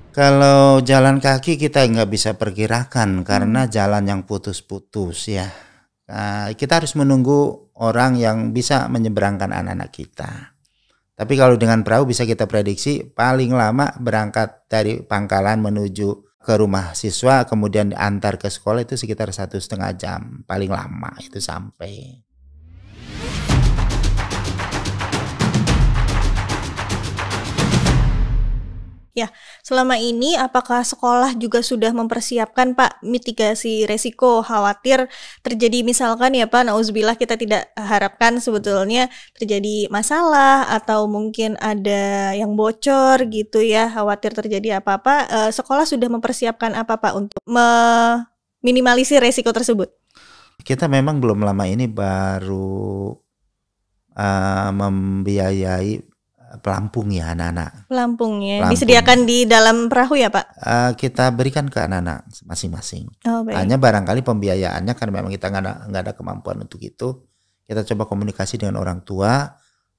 Kalau jalan kaki kita nggak bisa perkirakan Hmm. karena jalan yang putus-putus ya. Kita harus menunggu orang yang bisa menyeberangkan anak-anak kita. Tapi kalau dengan perahu bisa kita prediksi paling lama berangkat dari pangkalan menuju ke rumah siswa kemudian diantar ke sekolah itu sekitar 1,5 jam paling lama itu sampai. Ya, selama ini apakah sekolah juga sudah mempersiapkan Pak mitigasi resiko khawatir terjadi misalkan ya Pak, nauzubillah kita tidak harapkan sebetulnya terjadi masalah atau mungkin ada yang bocor gitu ya, khawatir terjadi apa-apa, sekolah sudah mempersiapkan apa Pak untuk meminimalisir resiko tersebut? Kita memang belum lama ini baru membiayai pelampung ya anak-anak. Pelampungnya Pelampung. disediakan di dalam perahu ya Pak? Kita berikan ke anak-anak masing-masing. Oh baik. Hanya barangkali pembiayaannya karena memang kita nggak ada kemampuan untuk itu. Kita coba komunikasi dengan orang tua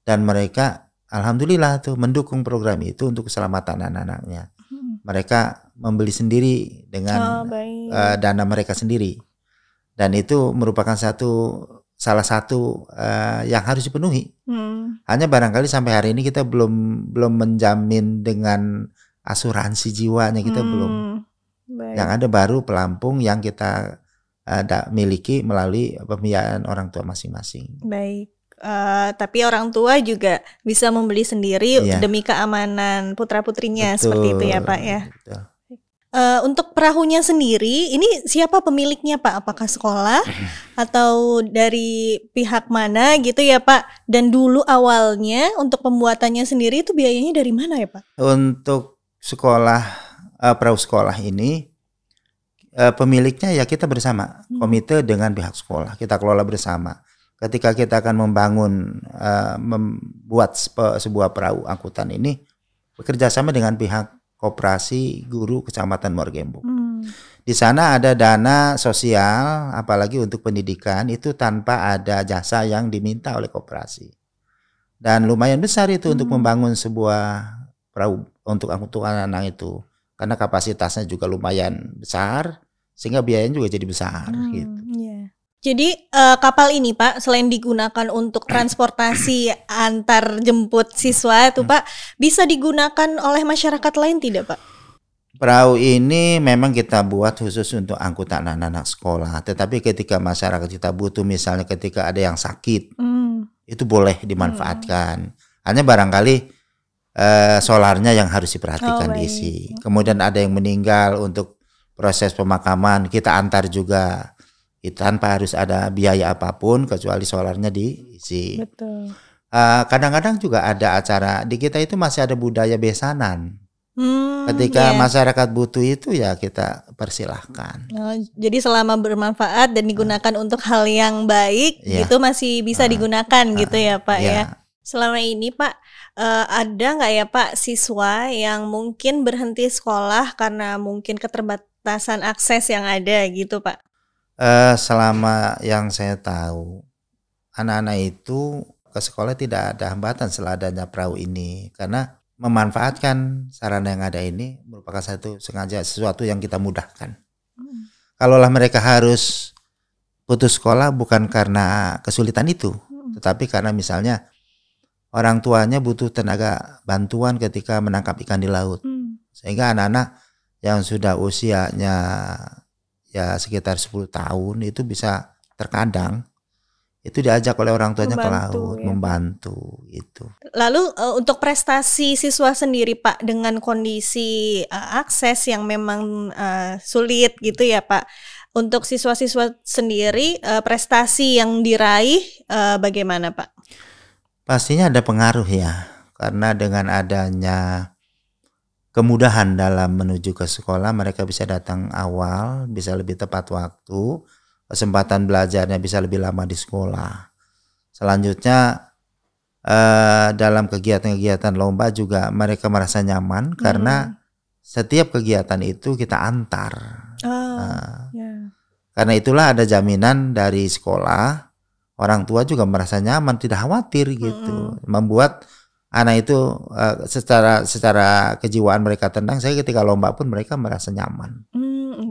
dan mereka alhamdulillah tuh mendukung program itu untuk keselamatan anak-anaknya. Mereka membeli sendiri dengan baik. dana mereka sendiri dan itu merupakan salah satu yang harus dipenuhi. Hanya barangkali sampai hari ini kita belum menjamin dengan asuransi jiwanya kita belum. Baik. Yang ada baru pelampung yang kita miliki melalui pembiayaan orang tua masing-masing. Baik. Tapi orang tua juga bisa membeli sendiri Iya. demi keamanan putra-putrinya seperti itu ya Pak ya. Betul. Untuk perahunya sendiri, ini siapa pemiliknya Pak? Apakah sekolah atau dari pihak mana gitu ya Pak? Dan dulu awalnya untuk pembuatannya sendiri itu biayanya dari mana ya Pak? Untuk sekolah perahu sekolah ini pemiliknya ya kita bersama, komite dengan pihak sekolah kita kelola bersama. Ketika kita akan membuat sebuah perahu angkutan ini bekerja sama dengan pihak Koperasi Guru Kecamatan Muara Gembong. Di sana ada dana sosial, apalagi untuk pendidikan itu tanpa ada jasa yang diminta oleh koperasi. Dan lumayan besar itu untuk membangun sebuah perahu untuk angkutan anak itu, karena kapasitasnya juga lumayan besar, sehingga biayanya juga jadi besar. Gitu. Yeah. Jadi kapal ini Pak selain digunakan untuk transportasi antar jemput siswa itu Pak bisa digunakan oleh masyarakat lain tidak Pak? Perahu ini memang kita buat khusus untuk angkutan anak-anak sekolah. Tetapi ketika masyarakat kita butuh misalnya ketika ada yang sakit itu boleh dimanfaatkan. Hanya barangkali solarnya yang harus diperhatikan diisi. Kemudian ada yang meninggal untuk proses pemakaman kita antar juga. Itu tanpa harus ada biaya apapun kecuali solarnya diisi. Betul. Kadang-kadang juga ada acara di kita itu masih ada budaya besanan. Ketika masyarakat butuh itu ya kita persilahkan. Jadi selama bermanfaat dan digunakan untuk hal yang baik itu masih bisa digunakan gitu ya Pak ya. Selama ini Pak ada nggak ya Pak siswa yang mungkin berhenti sekolah karena mungkin keterbatasan akses yang ada gitu Pak? Selama yang saya tahu, anak-anak itu ke sekolah tidak ada hambatan setelah adanya perahu ini, karena memanfaatkan sarana yang ada ini merupakan sesuatu yang kita mudahkan. Kalaulah mereka harus putus sekolah bukan karena kesulitan itu, tetapi karena misalnya orang tuanya butuh tenaga bantuan ketika menangkap ikan di laut, sehingga anak-anak yang sudah usianya ya sekitar 10 tahun itu bisa terkadang itu diajak oleh orang tuanya ke laut membantu itu. Lalu untuk prestasi siswa sendiri Pak dengan kondisi akses yang memang sulit gitu ya Pak. Untuk siswa-siswa sendiri prestasi yang diraih bagaimana Pak? Pastinya ada pengaruh ya, karena dengan adanya kemudahan dalam menuju ke sekolah, mereka bisa datang awal, bisa lebih tepat waktu, kesempatan belajarnya bisa lebih lama di sekolah. Selanjutnya dalam kegiatan-kegiatan lomba juga mereka merasa nyaman karena setiap kegiatan itu kita antar. Karena itulah ada jaminan dari sekolah, orang tua juga merasa nyaman, tidak khawatir gitu, membuat anak itu secara kejiwaan mereka tenang. Saya ketika lomba pun mereka merasa nyaman.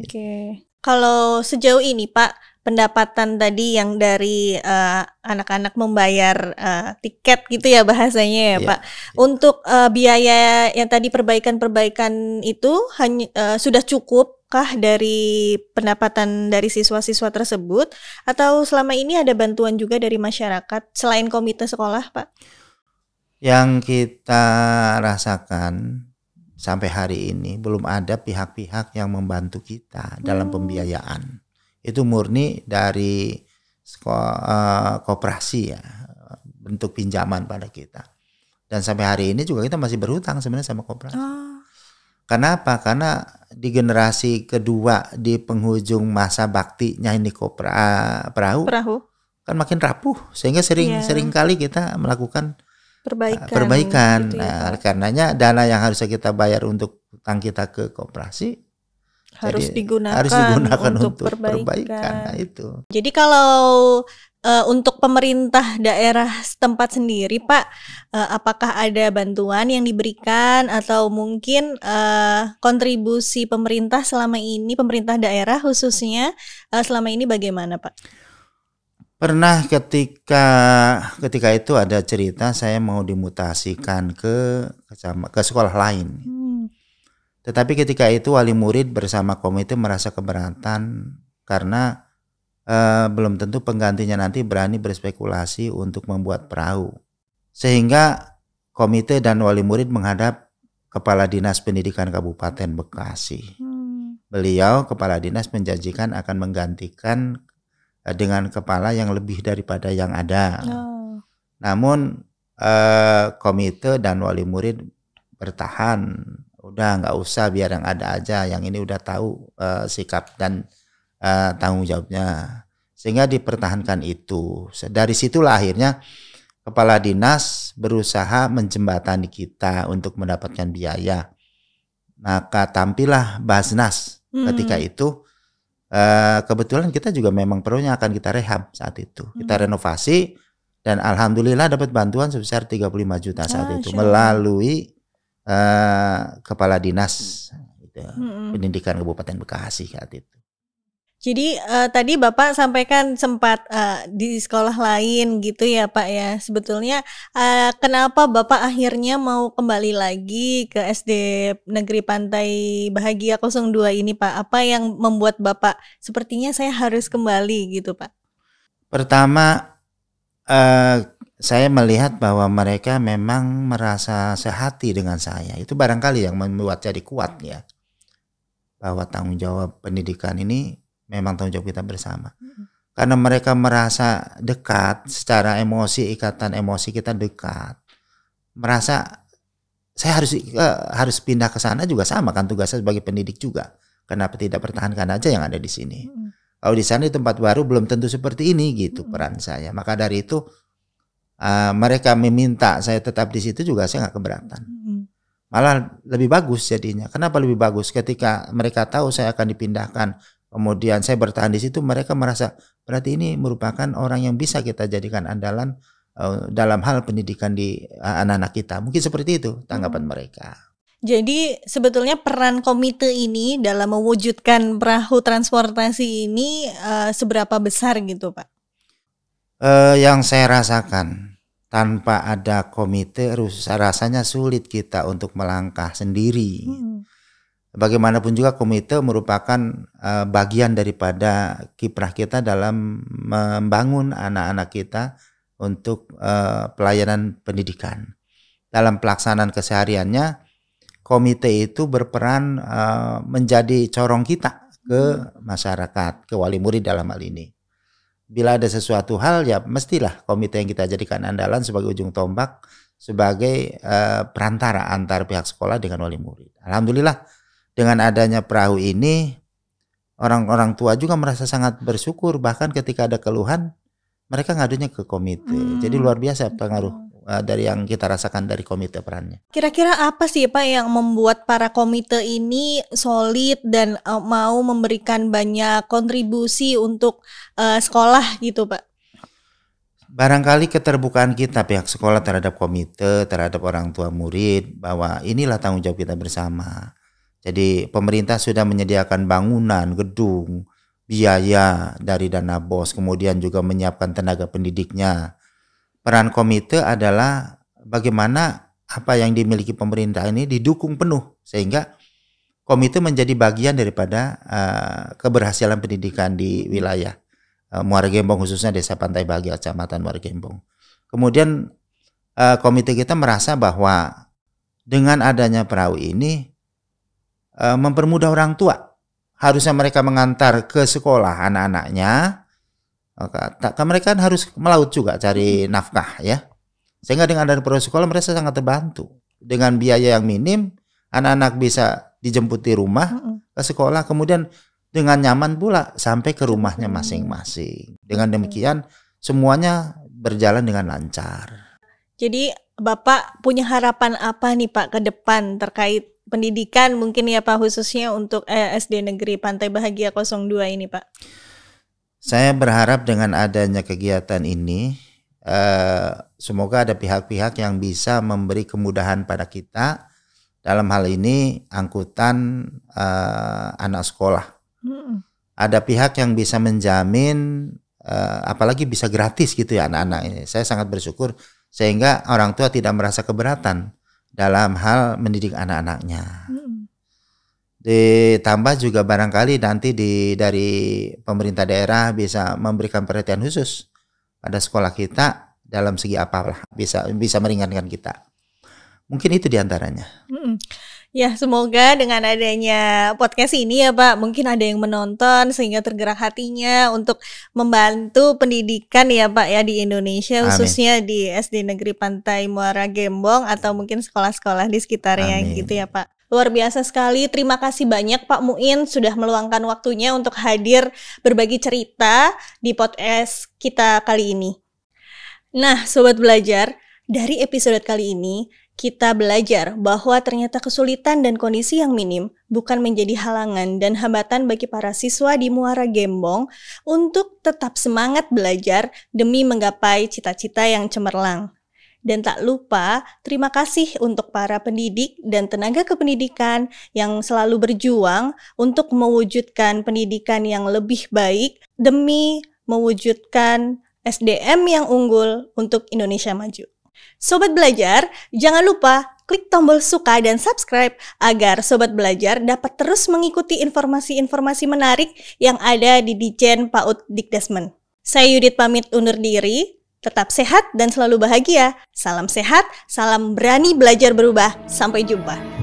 Oke. Kalau sejauh ini Pak, pendapatan tadi yang dari anak-anak membayar tiket gitu ya bahasanya ya Pak. Untuk biaya yang tadi perbaikan-perbaikan itu hanya sudah cukupkah dari pendapatan dari siswa-siswa tersebut, atau selama ini ada bantuan juga dari masyarakat selain komite sekolah Pak? Yang kita rasakan sampai hari ini belum ada pihak-pihak yang membantu kita dalam pembiayaan. Itu murni dari koperasi ya, bentuk pinjaman pada kita. Dan sampai hari ini juga kita masih berhutang sebenarnya sama koperasi. Kenapa? Karena di generasi kedua di penghujung masa baktinya ini perahu kan makin rapuh, sehingga sering kali kita melakukan perbaikan. Gitu ya, karenanya dana yang harusnya kita bayar untuk utang kita ke koperasi harus digunakan untuk perbaikan. Nah, itu. Jadi kalau untuk pemerintah daerah setempat sendiri Pak, apakah ada bantuan yang diberikan atau mungkin kontribusi pemerintah selama ini, pemerintah daerah khususnya selama ini bagaimana Pak? Pernah ketika itu ada cerita saya mau dimutasikan ke sekolah lain. Tetapi ketika itu wali murid bersama komite merasa keberatan karena belum tentu penggantinya nanti berani berspekulasi untuk membuat perahu. Sehingga komite dan wali murid menghadap Kepala Dinas Pendidikan Kabupaten Bekasi. Beliau Kepala Dinas menjanjikan akan menggantikan dengan kepala yang lebih daripada yang ada. Namun komite dan wali murid bertahan, udah nggak usah, biar yang ada aja, yang ini udah tahu sikap dan tanggung jawabnya, sehingga dipertahankan itu. Dari situlah akhirnya kepala dinas berusaha menjembatani kita untuk mendapatkan biaya. Maka tampillah Basnas ketika itu. Kebetulan kita juga memang perlunya akan kita rehab saat itu. Kita renovasi dan alhamdulillah dapat bantuan sebesar 35 juta saat itu melalui Kepala Dinas Pendidikan Kabupaten Bekasi saat itu. Jadi tadi Bapak sampaikan sempat di sekolah lain gitu ya Pak ya. Sebetulnya kenapa Bapak akhirnya mau kembali lagi ke SD Negeri Pantai Bahagia 02 ini Pak? Apa yang membuat Bapak sepertinya saya harus kembali gitu Pak? Pertama saya melihat bahwa mereka memang merasa sehati dengan saya. Itu barangkali yang membuat jadi kuat ya. Bahwa tanggung jawab pendidikan ini memang tanggung jawab kita bersama. Karena mereka merasa dekat secara emosi, ikatan emosi kita dekat. Merasa saya harus pindah ke sana juga sama kan, tugasnya sebagai pendidik juga. Kenapa tidak pertahankan aja yang ada di sini? Kalau di sana di tempat baru belum tentu seperti ini gitu peran saya. Maka dari itu mereka meminta saya tetap di situ juga saya nggak keberatan. Malah lebih bagus jadinya. Kenapa lebih bagus? Ketika mereka tahu saya akan dipindahkan, kemudian saya bertahan di situ, mereka merasa berarti ini merupakan orang yang bisa kita jadikan andalan dalam hal pendidikan di anak-anak kita. Mungkin seperti itu tanggapan mereka. Jadi sebetulnya peran komite ini dalam mewujudkan perahu transportasi ini seberapa besar gitu Pak? Yang saya rasakan, tanpa ada komite rasanya sulit kita untuk melangkah sendiri. Bagaimanapun juga komite merupakan bagian daripada kiprah kita dalam membangun anak-anak kita untuk pelayanan pendidikan. Dalam pelaksanaan kesehariannya, komite itu berperan menjadi corong kita ke masyarakat, ke wali murid dalam hal ini. Bila ada sesuatu hal ya mestilah komite yang kita jadikan andalan sebagai ujung tombak, sebagai perantara antar pihak sekolah dengan wali murid. Alhamdulillah dengan adanya perahu ini, orang-orang tua juga merasa sangat bersyukur. Bahkan ketika ada keluhan, mereka ngadunya ke komite. Jadi luar biasa pengaruh dari yang kita rasakan dari komite perannya. Kira-kira apa sih Pak yang membuat para komite ini solid dan mau memberikan banyak kontribusi untuk sekolah gitu Pak? Barangkali keterbukaan kita pihak sekolah terhadap komite, terhadap orang tua murid, bahwa inilah tanggung jawab kita bersama. Jadi pemerintah sudah menyediakan bangunan, gedung, biaya dari dana BOS, kemudian juga menyiapkan tenaga pendidiknya. Peran komite adalah bagaimana apa yang dimiliki pemerintah ini didukung penuh, sehingga komite menjadi bagian daripada keberhasilan pendidikan di wilayah Muara Gembong, khususnya Desa Pantai Bahagia, Kecamatan Muara Gembong. Kemudian komite kita merasa bahwa dengan adanya perahu ini mempermudah orang tua. Harusnya mereka mengantar ke sekolah anak-anaknya, mereka kan harus melaut juga cari nafkah ya. Sehingga dengan adanya perahu sekolah mereka sangat terbantu. Dengan biaya yang minim, anak-anak bisa dijemput di rumah ke sekolah, kemudian dengan nyaman pula sampai ke rumahnya masing-masing. Dengan demikian semuanya berjalan dengan lancar. Jadi Bapak punya harapan apa nih Pak ke depan terkait pendidikan mungkin ya Pak, khususnya untuk SD Negeri Pantai Bahagia 02 ini Pak? Saya berharap dengan adanya kegiatan ini semoga ada pihak-pihak yang bisa memberi kemudahan pada kita. Dalam hal ini angkutan anak sekolah. Ada pihak yang bisa menjamin apalagi bisa gratis gitu ya anak-anak ini. Saya sangat bersyukur sehingga orang tua tidak merasa keberatan dalam hal mendidik anak-anaknya. Ditambah juga barangkali nanti dari pemerintah daerah bisa memberikan perhatian khusus pada sekolah kita dalam segi apalah, bisa meringankan kita. Mungkin itu diantaranya. Ya, semoga dengan adanya podcast ini ya Pak, mungkin ada yang menonton sehingga tergerak hatinya untuk membantu pendidikan ya Pak ya di Indonesia. Amin. Khususnya di SD Negeri Pantai Muara Gembong atau mungkin sekolah-sekolah di sekitarnya. Amin. Gitu ya Pak. Luar biasa sekali, terima kasih banyak Pak Muin sudah meluangkan waktunya untuk hadir berbagi cerita di podcast kita kali ini. Nah, Sobat Belajar, dari episode kali ini kita belajar bahwa ternyata kesulitan dan kondisi yang minim bukan menjadi halangan dan hambatan bagi para siswa di Muara Gembong untuk tetap semangat belajar demi menggapai cita-cita yang cemerlang. Dan tak lupa, terima kasih untuk para pendidik dan tenaga kependidikan yang selalu berjuang untuk mewujudkan pendidikan yang lebih baik demi mewujudkan SDM yang unggul untuk Indonesia maju. Sobat Belajar, jangan lupa klik tombol suka dan subscribe agar Sobat Belajar dapat terus mengikuti informasi-informasi menarik yang ada di Ditjen PAUD Dikdesmen. Saya Yudit pamit undur diri, tetap sehat dan selalu bahagia. Salam sehat, salam berani belajar berubah. Sampai jumpa.